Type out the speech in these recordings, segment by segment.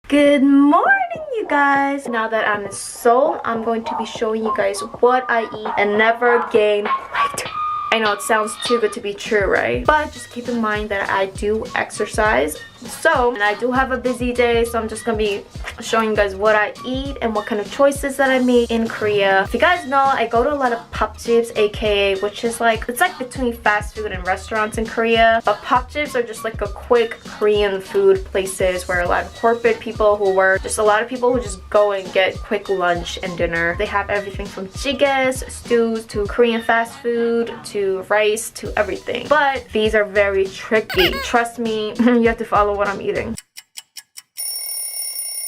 Good morning, you guys. Now that I'm in Seoul, I'm going to be showing you guys what I eat and never gain weight. I know it sounds too good to be true, right? But just keep in mind that I do exercise. And I do have a busy day, so I'm just gonna be showing you guys what I eat and what kind of choices that I make in Korea. If you guys know, I go to a lot of popjibs, aka which is like, it's like between fast food and restaurants in Korea. But popjibs are just like a quick Korean food places where a lot of corporate people who work, just a lot of people who just go and get quick lunch and dinner. They have everything from jigaes, stews, to Korean fast food, to rice, to everything. But these are very tricky. Trust me, you have to follow what I'm eating.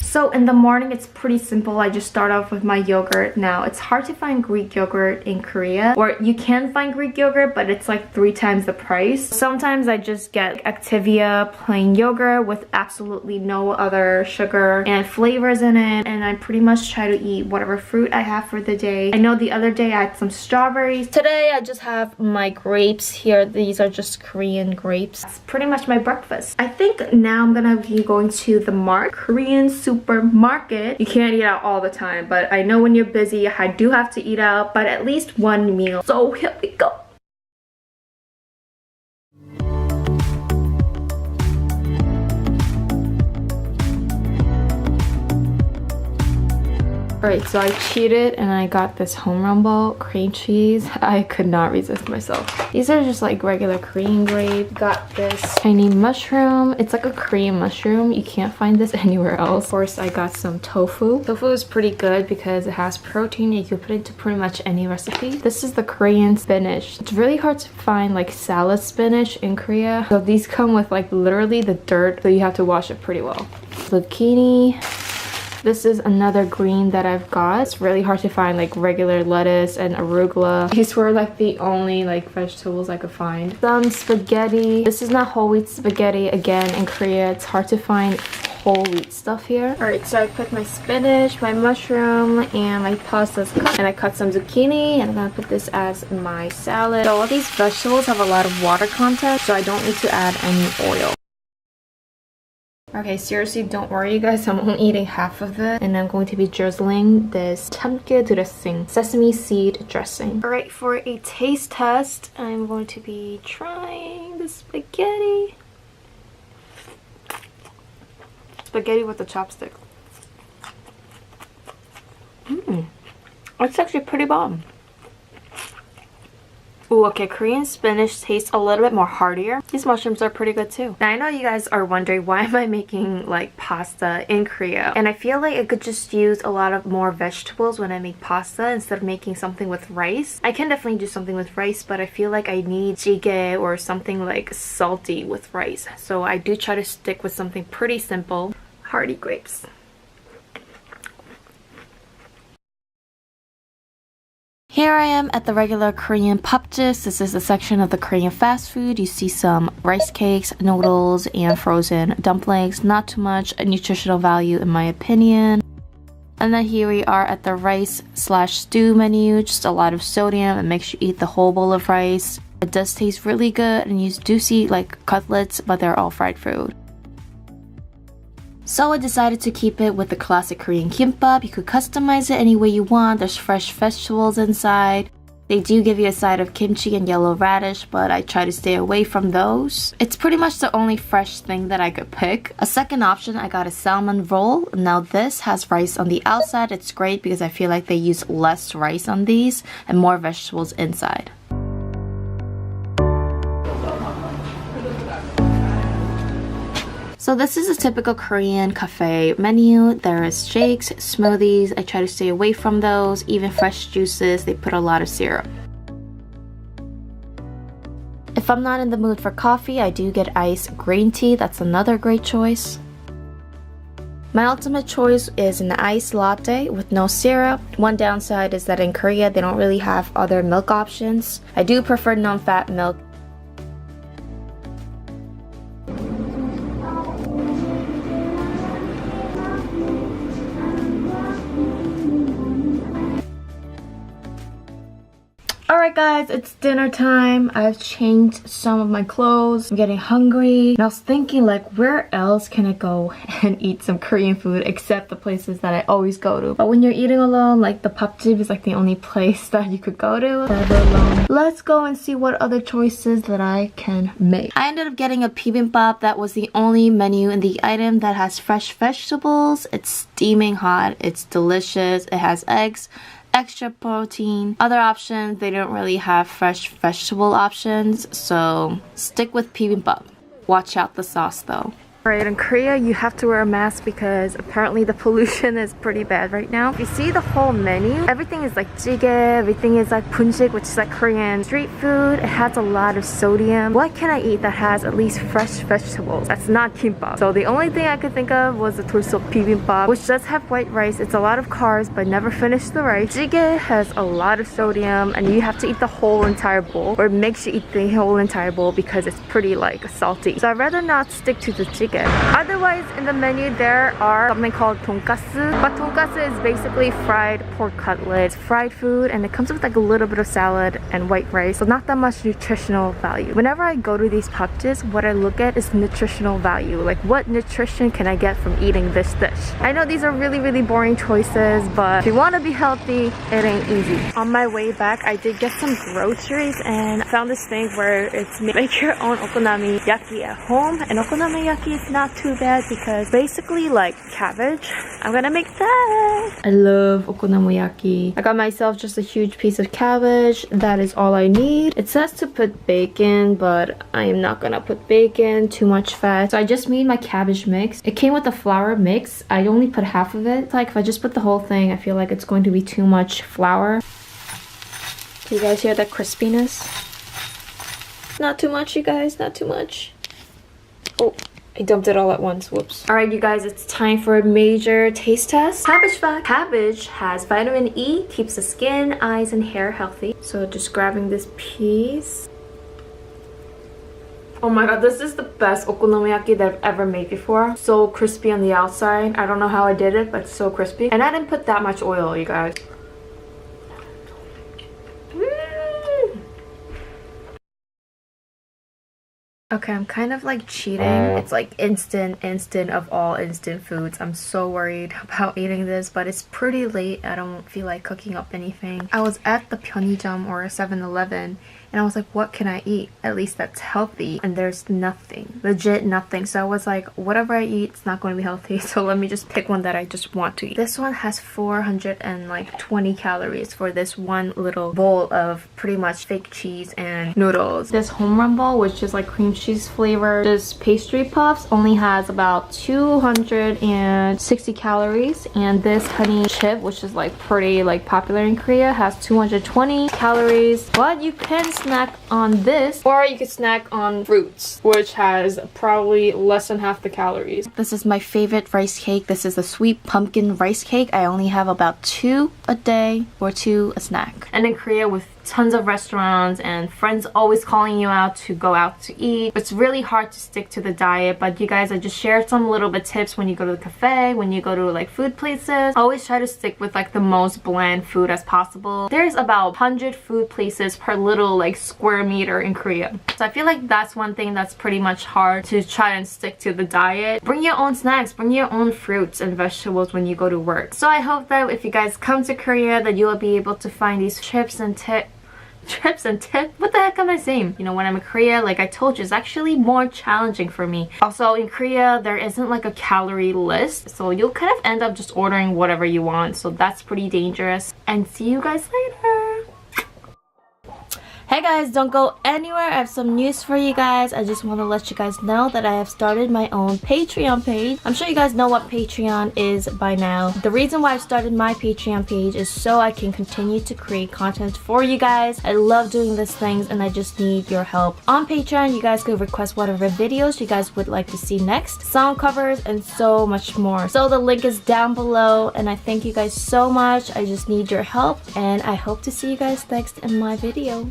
So in the morning, it's pretty simple. I just start off with my yogurt. Now, it's hard to find Greek yogurt in Korea, or you can find Greek yogurt, but it's like 3 times the price. Sometimes I just get Activia plain yogurt with absolutely no other sugar and flavors in it, and I pretty much try to eat whatever fruit I have for the day. I know the other day I had some strawberries. Today, I just have my grapes here. These are just Korean grapes. That's pretty much my breakfast. I think now I'm gonna be going to the Mart Korean supermarket. You can't eat out all the time, but I know when you're busy, I do have to eat out, but at least one meal. So here we go. Alright, so I cheated and I got this home run ball, cream cheese. I could not resist myself. These are just like regular Korean grape. Got this tiny mushroom. It's like a Korean mushroom. You can't find this anywhere else. Of course, I got some tofu. Tofu is pretty good because it has protein. You can put it into pretty much any recipe. This is the Korean spinach. It's really hard to find like salad spinach in Korea. So these come with like literally the dirt, so you have to wash it pretty well. Zucchini. This is another green that I've got. It's really hard to find like regular lettuce and arugula. These were like the only like vegetables I could find. Some spaghetti. This is not whole wheat spaghetti. Again, in Korea, it's hard to find whole wheat stuff here. Alright, so I put my spinach, my mushroom, and my pasta's cut. And I cut some zucchini, and I'm gonna put this as my salad. So all these vegetables have a lot of water content, so I don't need to add any oil. Okay, seriously, don't worry you guys, I'm only eating half of it, and I'm going to be drizzling this chamgye dressing, sesame seed dressing. Alright, for a taste test, I'm going to be trying the spaghetti. Spaghetti with the chopstick. It's actually pretty bomb. Ooh, okay, Korean spinach tastes a little bit more heartier. These mushrooms are pretty good too. Now, I know you guys are wondering, why am I making like pasta in Korea? And I feel like I could just use a lot of more vegetables when I make pasta instead of making something with rice. I can definitely do something with rice, but I feel like I need jjigae or something like salty with rice. So I do try to stick with something pretty simple. Hearty grapes. Here I am at the regular Korean popjibs. This is the section of the Korean fast food. You see some rice cakes, noodles, and frozen dumplings. Not too much nutritional value in my opinion. And then here we are at the rice/stew menu. Just a lot of sodium. It makes you eat the whole bowl of rice. It does taste really good, and you do see like cutlets, but they're all fried food. So I decided to keep it with the classic Korean kimbap. You could customize it any way you want. There's fresh vegetables inside. They do give you a side of kimchi and yellow radish, but I try to stay away from those. It's pretty much the only fresh thing that I could pick. A second option, I got a salmon roll. Now this has rice on the outside. It's great because I feel like they use less rice on these and more vegetables inside. So this is a typical Korean cafe menu. There is shakes, smoothies. I try to stay away from those. Even fresh juices, they put a lot of syrup. If I'm not in the mood for coffee, I do get iced green tea. That's another great choice. My ultimate choice is an iced latte with no syrup. One downside is that in Korea, they don't really have other milk options. I do prefer non-fat milk. Alright guys, it's dinner time. I've changed some of my clothes. I'm getting hungry. And I was thinking like, where else can I go and eat some Korean food except the places that I always go to? But when you're eating alone, like the papjip is like the only place that you could go to forever alone. Let's go and see what other choices that I can make. I ended up getting a bibimbap. That was the only menu in the item that has fresh vegetables. It's steaming hot. It's delicious. It has eggs, extra protein. Other options, they don't really have fresh vegetable options, so stick with bibimbap. Watch out the sauce though. Alright, in Korea you have to wear a mask because apparently the pollution is pretty bad right now. If you see the whole menu, everything is like jjigae, everything is like bunjik, which is like Korean street food. It has a lot of sodium. What can I eat that has at least fresh vegetables? That's not kimbap. So the only thing I could think of was the torso bibimbap, which does have white rice. It's a lot of carbs, but never finish the rice. Jjigae has a lot of sodium and you have to eat the whole entire bowl, or make sure you eat the whole entire bowl because it's pretty like salty. So I'd rather not stick to the jjigae. Otherwise, in the menu there are something called tonkatsu. But tonkatsu is basically fried pork cutlets, fried food, and it comes with like a little bit of salad and white rice, so not that much nutritional value. Whenever I go to these papjips, what I look at is nutritional value. Like, what nutrition can I get from eating this dish? I know these are really boring choices, but if you want to be healthy, it ain't easy. On my way back, I did get some groceries and I found this thing where it's make your own okonomiyaki at home. And okonomiyaki is not too bad because basically like cabbage. I'm gonna make that. I love okonomiyaki. I got myself just a huge piece of cabbage. That is all I need. It says to put bacon, but I am not gonna put bacon, too much fat. So I just made my cabbage mix. It came with a flour mix. I only put half of it. It's like if I just put the whole thing, I feel like it's going to be too much flour. Do you guys hear that crispiness? Not too much, you guys, not too much. Oh, I dumped it all at once. Whoops. Alright, you guys, it's time for a major taste test. Cabbage fact. Cabbage has vitamin E, keeps the skin, eyes, and hair healthy. So just grabbing this piece. Oh my god, this is the best okonomiyaki that I've ever made before. So crispy on the outside. I don't know how I did it, but it's so crispy. And I didn't put that much oil, you guys. Okay, I'm kind of like cheating. It's like instant of all instant foods. I'm so worried about eating this, but it's pretty late. I don't feel like cooking up anything. I was at the Pyeonijam or 7-Eleven and I was like, what can I eat? At least that's healthy. And there's nothing. Legit nothing. So I was like, whatever I eat, it's not going to be healthy. So let me just pick one that I just want to eat. This one has 420 calories for this one little bowl of pretty much fake cheese and noodles. This home run bowl, which is like cream cheese flavor, this pastry puffs only has about 260 calories. And this honey chip, which is like pretty like popular in Korea, has 220 calories. But you can snack on this, or you could snack on fruits, which has probably less than half the calories. This is my favorite rice cake. This is a sweet pumpkin rice cake. I only have about 2 a day or 2 a snack. And in Korea, with tons of restaurants and friends always calling you out to go out to eat, it's really hard to stick to the diet. But you guys, I just shared some little bit tips when you go to the cafe, when you go to like food places. Always try to stick with like the most bland food as possible. There's about 100 food places per little like square meter in Korea. So I feel like that's one thing that's pretty much hard to try and stick to the diet. Bring your own snacks, bring your own fruits and vegetables when you go to work. So I hope that if you guys come to Korea that you'll be able to find these tips and tips. What the heck am I saying? You know, when I'm in Korea, like I told you, it's actually more challenging for me. Also, in Korea, there isn't like a calorie list, so you'll kind of end up just ordering whatever you want. So that's pretty dangerous. And see you guys later. Hey guys, don't go anywhere. I have some news for you guys. I just want to let you guys know that I have started my own Patreon page. I'm sure you guys know what Patreon is by now. The reason why I've started my Patreon page is so I can continue to create content for you guys. I love doing these things and I just need your help. On Patreon, you guys could request whatever videos you guys would like to see next, song covers, and so much more. So the link is down below and I thank you guys so much. I just need your help and I hope to see you guys next in my video.